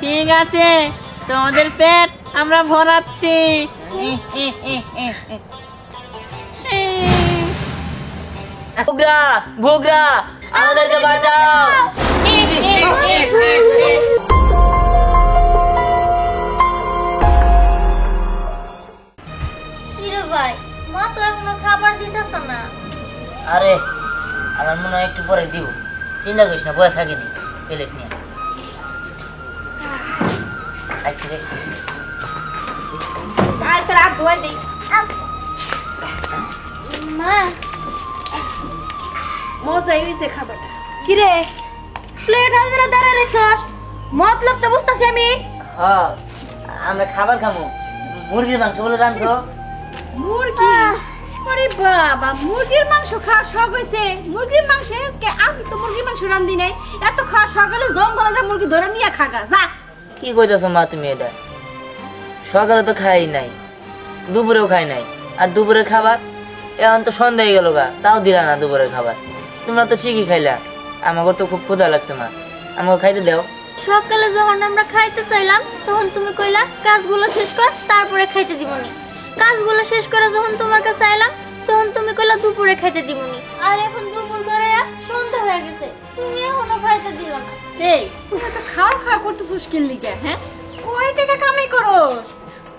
ঠিক আছে, তোমাদের পেট আমরা ভরাচ্ছি। ভুগরা ভুগরা আমাদেরকে বাঁচাও। ভাই মা তো এখনো খাবার দিতেছ না। আরে আমার মনে হয় একটু পরে দিব, চিন্তা করিস না, বয়ে থাকিনি প্লেট নিয়ে আইসি রে। মা মজাই হয়েছে খাবারটা। কিরে প্লেট হাতে দাঁড়া রেছস, মতলব তো বুঝতাছি আমি। হ্যাঁ আমরা খাবার খামু, মুরগির মাংস বলে রাঁধছো। মুরগি? আরে বাবা, মুরগির মাংস খাওয়া শখ হয়েছে? মুরগির মাংস আমি তো মুরগির মাংস রান্ধি নাই। এত খাওয়া শখ হলে জঙ্গলে যা মুরগি ধরে নিয়ে খাগা যা। কি কইতেছো মা তুমি এটা? সকালে তো খাই নাই, দুপুরেও খাই নাই, আর দুপুরের খাবার এখন তো সন্ধ্যা হয়ে গেল গা, তাও দিলা না দুপুরের খাবার। তোমরা তো ঠিকই খাইলা, আমাকে তো খুব ক্ষুধা লাগছে মা, আমাকে খাইতে দাও। সকালে যখন আমরা খাইতে চাইলাম তখন তুমি কইলা কাজগুলো শেষ কর তারপরে খাইতে দিবনি। কাজগুলো শেষ করে যখন তোমার কাছে আইলাম তখন তুমি কইলা দুপুরে খাইতে দিবনি। আর এখন দুপুর করে সন্ধ্যা হয়ে গেছে, তুমি এখনো খাইতে দিল না। এই তোরা তো খাওয়া করতেছিস কি লিগে? হ্যাঁ, কয় টাকা কামাই করস?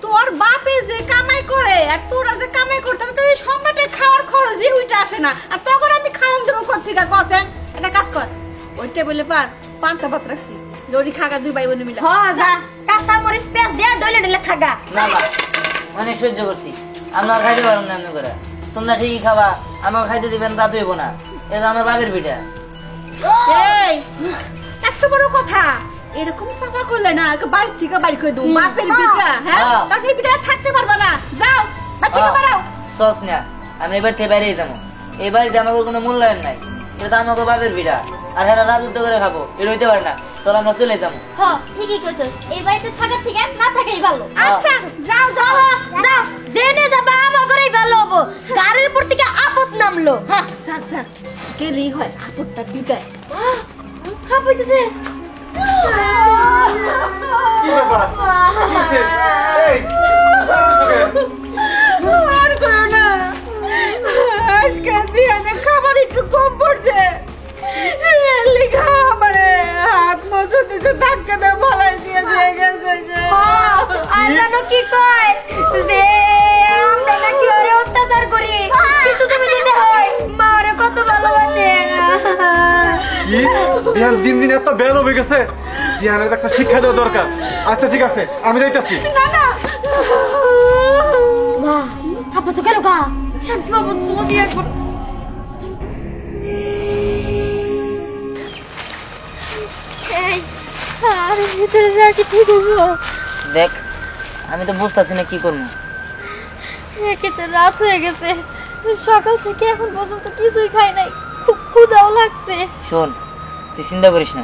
তোর বাপে যে কামাই করে আর তোরা যে কামাই করতে তো এই সম্বাটে খাওয়ার খরচই উইটা আসে না। আর তখন আমি খাওয়ান দেবো কোথেকে কতেন? এটা কাজ কর, ওই টেবিলে পান্তা ভাত রাখছি, জরি খাগা দুই ভাই বোনে মিলে। হ যা, কাঁচা মরিচ পেঁয়াজ দিয়া ডলে ডলে খাগা। না মা, অনেক সহ্য করছি, আমরা আর খাইতে পারবো না এমনি করে। তোমরা ঠিকই খাবা, আমাকে খাইতে দিবেন তা দইব না, এটা আমার বাপের পিঠা। এই এত বড় কথা, এরকম সাফা করলে না বাইর থেকে বাইর করে দেবো। বাপের পিঠা, হ্যাঁ তার সেই পিঠা থাকতে পারবা না। যাও বাইর থেকে বেরাও। সস না, আমি এবার থেকে বাইরে যাবো। এই বাড়িতে আমাকে কোনো মূল্যায়ন নাই, এটা তো আমাকে বাপের পিঠা, আর এরা রাজত্ব করে খাবো, এটা হইতে পারে না। তাহলে আমরা চলে যাবো। হ ঠিকই কইছস, এই বাড়িতে থাকার ঠিক না থাকাই ভালো। আচ্ছা যাও যাও যাও, জেনে যাবা আমাগরেই ভালো হবো। গাড়ির উপর থেকে আপদ নামলো। হ্যাঁ স্যার স্যার গেলেই হয়, আপদটা দিগায়। হাঁপাইতেছে। কি ব্যাপার? কি হইছে? এই, আর করো না, আজকে দিয়ানে খাবার একটু কম পড়ছে, এর লিগা আমারে হাত মোছো দিতে ধাক্কা দিয়ে ভালাই দিয়ে দিয়ে গেছে যে। আর জানো কি কয় যে আমরা নাকি ওরে অত্যাচার করি, কিন্তু তুমি দিতে হয় মা ওরে কত ভালোবাসে। কি? দিহান দিন দিন এত বেদ হয়ে গেছে, দিহানের একটা শিক্ষা দেওয়া দরকার। আচ্ছা ঠিক আছে, আমি যাইতাছি। না না মা আপা তো গেল গা, বাবা যদি একবার এই আর ভিতরে যা কি ঠিক হবো? দেখ, আমি তো বুঝতেছি না কি করবো। একে তো রাত হয়ে গেছে, সকাল থেকে এখন পর্যন্ত কিছুই খাই নাই, খুব ক্ষুধাও লাগছে। শোন, তুই চিন্তা করিস না,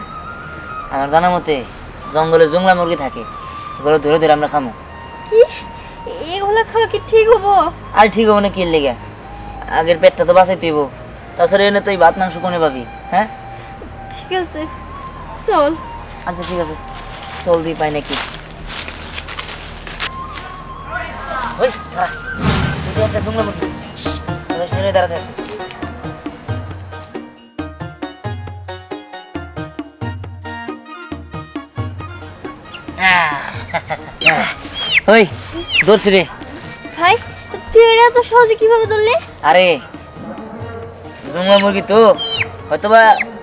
আমার জানা মতে জঙ্গলে জংলা মুরগি থাকে, এগুলো ধরে ধরে আমরা খামো। কি এগুলা খাওয়া কি ঠিক হবো? আর ঠিক হবো না কি লেগে, আগের পেটটা তো বাঁচাই তুইব, তাছাড়া এনে তুই ভাত মাংস কোনে পাবি? হ্যাঁ ঠিক আছে চল। আচ্ছা ঠিক আছে, চল দিই পাই নাকি। ওই দাঁড়া, তুই তো একটা জংলা মুরগি, দাঁড়াতে ওই ধরছি রে। ভাই তুই এটা তো সহজে কিভাবে ধরলি? আরে জংলা মুরগি তো হয়তোবা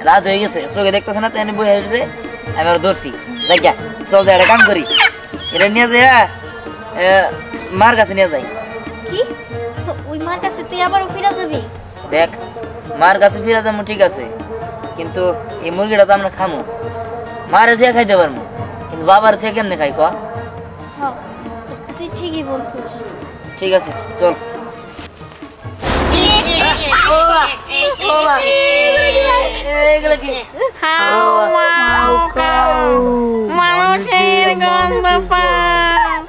রাত হয়ে গেছে, চোখে দেখতেছে না, তাই বই হয়েছে, আমি আর ধরছি। দেখ চল যাই, একটা কাম করি, এটা নিয়ে যাই মার কাছে নিয়ে যাই। কি ওই মার কাছে তুই আবার ফিরে যাবি? দেখ, মার কাছে ফিরে যাবো ঠিক আছে, কিন্তু এই মুরগিটা তো আমরা খামো, মারে যে খাইতে পারবো, কিন্তু বাবার সে কেমনে খাই ক? হ্যাঁ তুই ঠিকই বলছিস। ঠিক আছে চল। মানুষের গন্ধ পাও।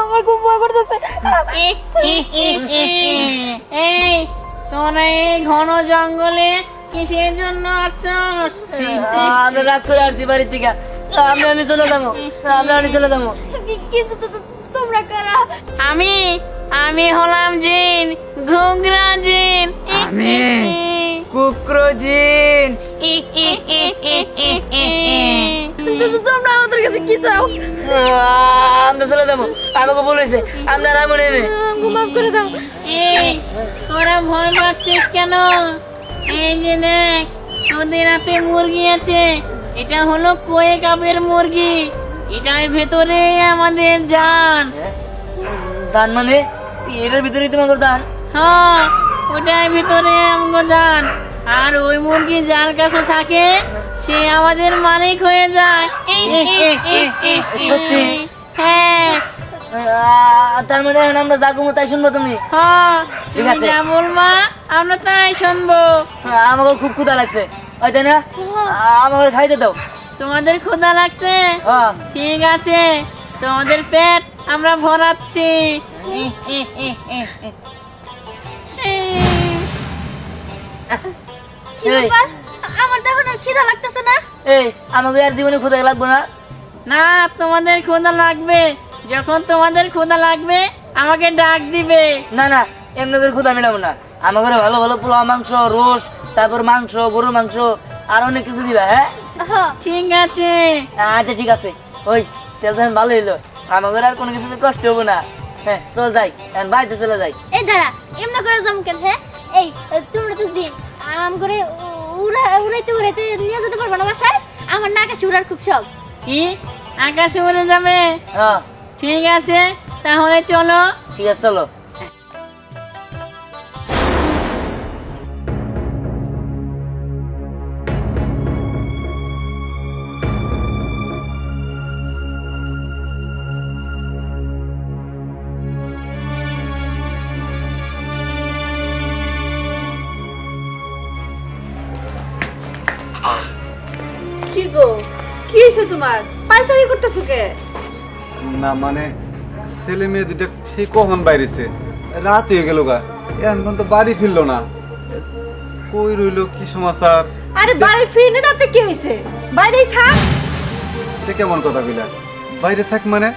আমার খুব ভয় করতেছে। এই তোমরা এই ঘন জঙ্গলে কিসের জন্য আসছস? আমরা রাগ করে আসছি বাড়ি থেকে, আমরা আনি চলে যাবো, আমরা আনি চলে যাবো। কিন্তু তোমরা কারা? আমি হলাম জিন, ঘুংরা জিন। কুকুর জিন। তোমরা আমাদের কাছে কি চাও? আমরা চলে যাবো, আমাকে বলেছে আমরা রাখবো না। মাফ করে দাও। এই তোরা ভয় পাচ্ছিস কেন? এই যে দেখ, তোদের হাতে মুরগি আছে, এটা হলো কোয়ে কাপের মুরগি, এটার ভেতরে আমাদের জান। দান মানে এটার ভিতরেই তোমার দান? হ্যাঁ, ওটার ভিতরে আমগো জান। আর ওই মুরগি যার কাছে থাকে সে আমাদের মালিক হয়ে যায়। সত্যি? হ্যাঁ তার মানে এখন আমরা যা ঘুমো তাই শুনবো তুমি? হ্যাঁ, ঠিক তুমি আছে। যা বলবা আমরা তাই শুনবো। আমাকে খুব ক্ষুধা লাগছে, ওই তাই না? আমাকে খাইতে দাও। তোমাদের ক্ষুধা লাগছে? হ্যাঁ। ঠিক আছে, তোমাদের পেট আমরা ভরাচ্ছি। কি ব্যাপার? আমার তো এখন আর খিদা লাগতেছে না। এই আমাকে আর জীবনে ক্ষুধা লাগবো না? না, তোমাদের ক্ষুধা লাগবে। যখন তোমাদের ক্ষুধা লাগবে আমাকে ডাক দিবে। না না, এমনি করে ক্ষুধা মেটাবো না। আমার ঘরে ভালো ভালো পোলাও মাংস, রোস, তারপর মাংস, গরুর মাংস, আর অনেক কিছু দিবা। হ্যাঁ ঠিক আছে। আচ্ছা ঠিক আছে। ওই তেল তো ভালো হইলো, আমার ঘরে আর কোনো কিছু কষ্ট হবো না। হ্যাঁ চল যাই, এখন বাড়িতে চলে যাই। এই দাঁড়া, এমন করে জম কেন? হ্যাঁ, এই তোমরা তো জিন, আরাম করে উড়াইতে নিয়ে যেতে পারবো না বাসায়? আমার না আকাশে উড়ার খুব শখ। কি আকাশে উড়ে যাবে? হ্যাঁ ঠিক আছে, তাহলে চলো। ঠিক আছে চলো। কি গো, কি হয়েছে তোমার? পায়চারি করতেছো কে? না মানে ছেলে মেয়ে দুটা সে কখন বাইরেছে, রাত হয়ে গেল গা, এখন তো বাড়ি ফিরলো না। কই রইলো, কি সমাচার? আরে বাড়ি ফিরনে তাতে কি হয়েছে? বাইরেই থাক। এটা কেমন কথা বিলা? বাইরে থাক মানে?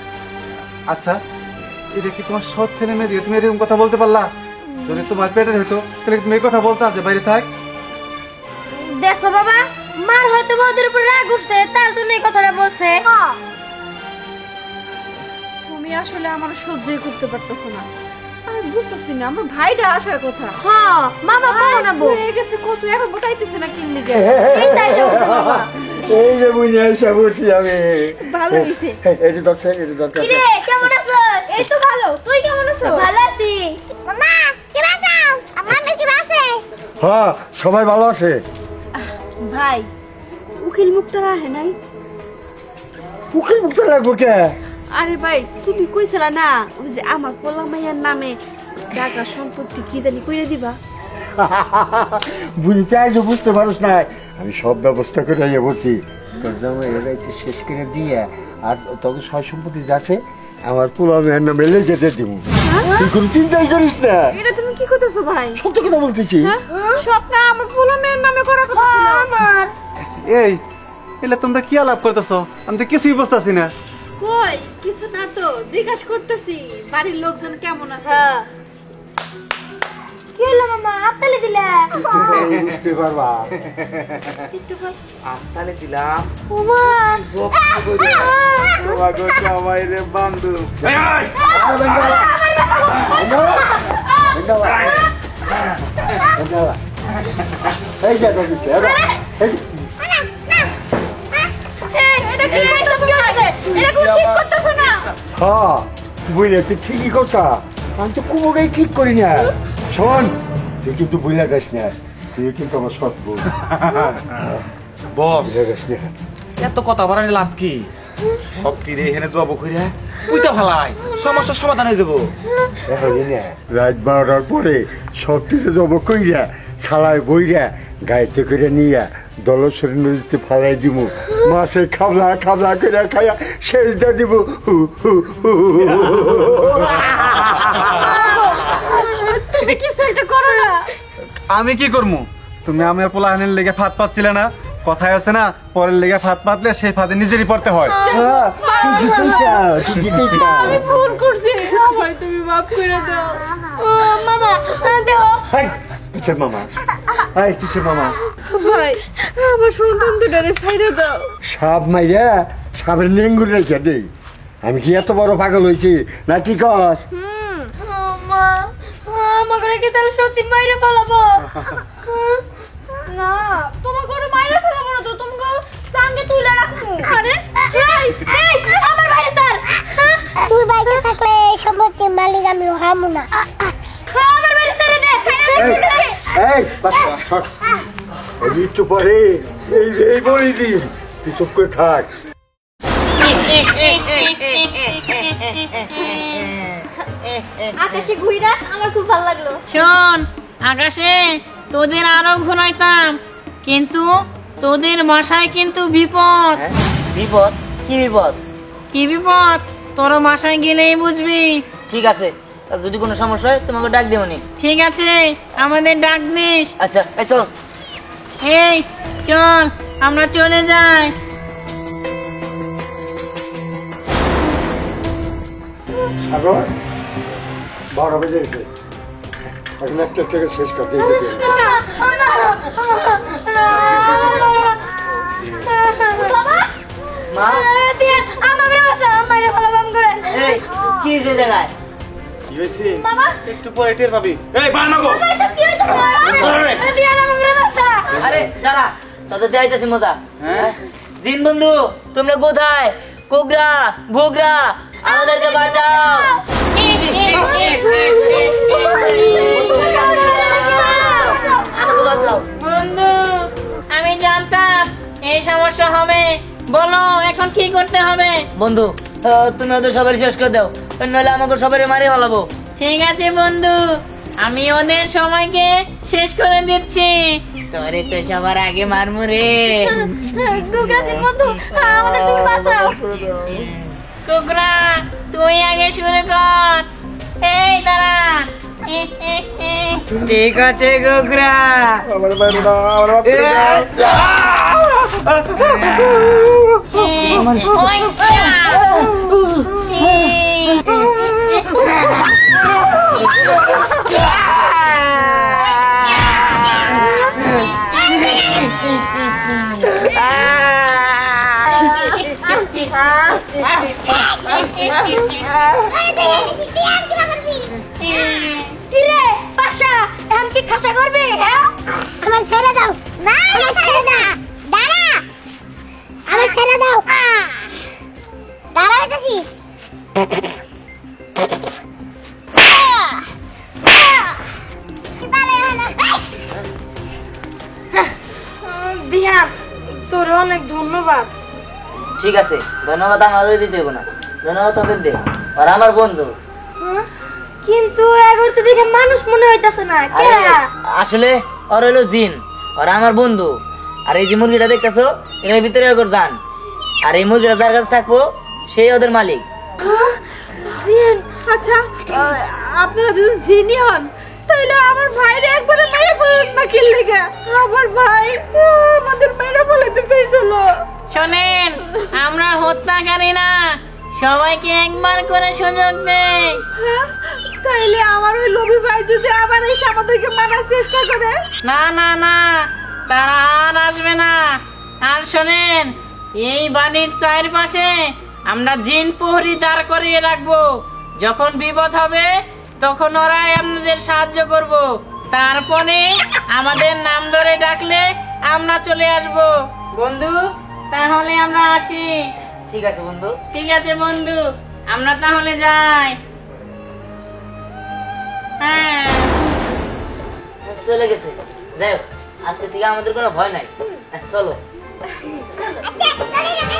আচ্ছা, এটা কি তোমার সৎ ছেলে মেয়ে দিয়ে তুমি এরকম কথা বলতে পারলা? যদি তোমার পেটের হতো তাহলে তুমি এই কথা বলতা যে বাইরে থাক? দেখো বাবা, মার হয়তো বউদের উপর রাগ উঠছে, তার জন্য এই কথাটা বলছে। তুমি আসলে আমার সহ্যই করতে পারতেছো না। আমি বুঝতেছি না, আমার ভাইটা আসার কথা। হ্যাঁ মামা কও না বউ। হয়ে গেছে কত, এখন গোটাইতেছে না কিনলি গে। এই তাই বলছে মামা। এই যে বুঝে এসে বসি আমি। ভালো হইছে। এটি দরকার, এটি দরকার। কি রে, কেমন আছিস? এই তো ভালো, তুই কেমন আছো? ভালো আছি। মামা কি বাসাও? আমার নাকি বাসে? হ্যাঁ সবাই ভালো আছে। ভাই, উকিল মুক্তার আহে নাই? উকিল মুক্ত লাগবো কে? আরে ভাই, তুমি কইছিলা না ওই যে আমার পোলা মাইয়ার নামে জায়গা সম্পত্তি কি জানি কইরে দিবা? বুঝতে আইসো, বুঝতে পারোস না, আমি সব ব্যবস্থা করে আইয়া বলছি। তোর জামাই এরাইতে শেষ করে দিয়ে আর তোকে সয় সম্পত্তি যাচ্ছে আমার পোলা মেয়ের নামে লেগে দিয়ে দিব। তুই কোনো চিন্তাই করিস না, এটা তুমি কি করতেছো ভাই? সত্য কথা বলতেছি। স্বপ্ন আমার পোলা মেয়ের নামে করা কথা ছিল আমার। এই এলে তোমরা কি আলাপ করতেছো? আমি তো কিছুই বুঝতেছি না। কই কিছু না তো, জিজ্ঞাসা করতেছি বাড়ির লোকজন কেমন আছে। কি হলো মামা, হাততালি দিলা? বুঝতে পারবা। আস্তালে দিলাম। ওমা তোমাকে জামাই রে বান্ধব। এই যে তো দিচ্ছে, এই এটা কি এসব কি হচ্ছে? এটা কোন ঠিক করতেছ না? হ্যাঁ বুঝলে তুই ঠিকই কথা, আমি তো কোনোটাই ঠিক করি না। শোন, তুই কিন্তু বুঝলে যাস না, তুই কিন্তু আমার সৎ বোন। বস, বুঝলে যাস না। এত কথা বাড়ানি লাভ কি? সব কি রে এখানে জব কইরা পুইতা ফেলাই, সমস্যার সমাধান হয়ে যাবো। এখন না রাত 12টার পরে সব টিকে জব কইরা ছালায় বইরা গাইতে করে নিয়া দলসরি নদীতে ফালাই দিব, মাছের খাবলা খাবলা করে খাইয়া শেষ দিয়ে দিব। তুমি কিছু একটা করো না। আমি কি করবো? তুমি আমার পোলাহানের লেগে ফাঁদ পাচ্ছিলে না, কথায় আছে না, পরের লেগে ফাঁদ পাতলে সেই ফাঁদে নিজেরই পড়তে হয়। আমি ভুল করছি, আমায় তুমি মাফ করে দাও। ও মামা দেও কিসের মামা? কিসের মামা? ভাই আমার সন্তান দুটারে ছাইড়ে দাও। সাপ মাইরা সাপের নেঙ্গুর রেখে দেই? আমি কি এত বড় পাগল হয়েছি না? কি কস? মা আমাকে রেখে তাহলে সত্যি মাইরে পালাবো। না তোমার করে মাইরে ফেলাবো না তো, তোমাকে সঙ্গে তুলে রাখবো। আরে এই এই আমার বাইরে স্যার, তুই বাইরে থাকলে এই সম্পত্তির মালিক আমি হামু না। আমার বাইরে ছেড়ে দে। এই বাস সর। এই একটু পরে এই বলি দিন, তুই চুপ করে থাক। আকাশে ঘুইরা আমার খুব ভালো লাগলো। শোন আকাশে, তোদের আরো ঘুরাইতাম, কিন্তু তোদের বাসায় কিন্তু বিপদ। হ্যাঁ? বিপদ? কি বিপদ? কি বিপদ তোর বাসায় গেলেই বুঝবি। ঠিক আছে, তা যদি কোনো সমস্যা হয় তোমাকে ডাক দেবো নি। ঠিক আছে, আমাদের ডাক দিস। আচ্ছা এই চল। এই চল আমরা চলে যাই। সাগর, 12 বেজে গেছে, এখন একটা থেকে শেষ করতে বাবা মা, দিয়ে আমাকে বাসা মাইরে পালাবাম করে। এই কি যে জায়গায়? কি হয়েছে? বাবা একটু পরে টের পাবি। এই বার না গো। এসব কি হইছে? দিয়ে আমাকে বাসা। আরে দাঁড়া, তোদের যাইতেছি মজা। হ্যাঁ? জিন বন্ধু, তোমরা কোথায়? কোগরা, ভোগরা, আমাদেরকে বাঁচাও। আমাকে বাঁচাও। বন্ধু, আমি জানতাম এই সমস্যা হবে। বলো এখন কি করতে হবে? বন্ধু, তুমি ওদের সবাই শেষ করে দাও, নইলে আমাকে সবাই মারি ফেলাবো। ঠিক আছে বন্ধু, আমি ওদের সবাইকে শেষ করে দিচ্ছি। তোরে তো সবার আগে মারমু রে। গুগরাজিন বন্ধু আমাদের তুমি বাঁচাও। কুকরা তুই আগে শুরু কর। এই দাঁড়া। ঠিক আছে কুকরা। আমার বাইরে না, আমার বাপ করে দাও। ওই যা। কিরে পাশা এখন কি খাসা করবি? হ্যাঁ আমার ছেড়ে দাও। না আমার ছেড়ে না, দাঁড়া, আমার ছেড়ে দাও। দাঁড়া যাচ্ছিস। দিহান তোর অনেক ধন্যবাদ। ঠিক আছে, ধন্যবাদ আমাদের দিতে হবে না, ধন্যবাদ তোদের দে। আর আমার বন্ধু। কিন্তু এগর তো দেখে মানুষ মনে হইতাছে না। আরে, আসলে ওর হলো জিন, ওরা আমার বন্ধু। আর এই যে মুরগিটা দেখতেছো, এর ভিতরে ওর জান। আর এই মুরগিটা যার কাছে থাকবো সেই ওদের মালিক। জিন, আচ্ছা আপনারা যদি জিনি হন তাহলে আমার ভাইরে একবারে মেরে ফেলেন না কি লেগে? আমার ভাই আমাদের মেরে ফেলতে চাইছিল। শোনেন, আমরা হত্যাকারী না, সবাইকে একবার করে সুযোগ দেই। হ্যাঁ, তাইলে আমার ওই লোভী ভাই যদি আবার এসে আমাদেরকে মারার চেষ্টা করে? না না না, তারা আর আসবে না। আর শোনেন, এই বাড়ির চারপাশে আমরা জিন প্রহরী দাঁড় করিয়ে রাখবো। যখন বিপদ হবে তখন ওরাই আপনাদের সাহায্য করব। তারপরে আমাদের নাম ধরে ডাকলে আমরা চলে আসব। বন্ধু, তাহলে আমরা আসি। ঠিক আছে বন্ধু। ঠিক আছে বন্ধু, আমরা তাহলে যাই। হ্যাঁ, চলে গেছে। যাই হোক, আজকে থেকে আমাদের কোনো ভয় নাই। চলো। আচ্ছা চলে যাবে।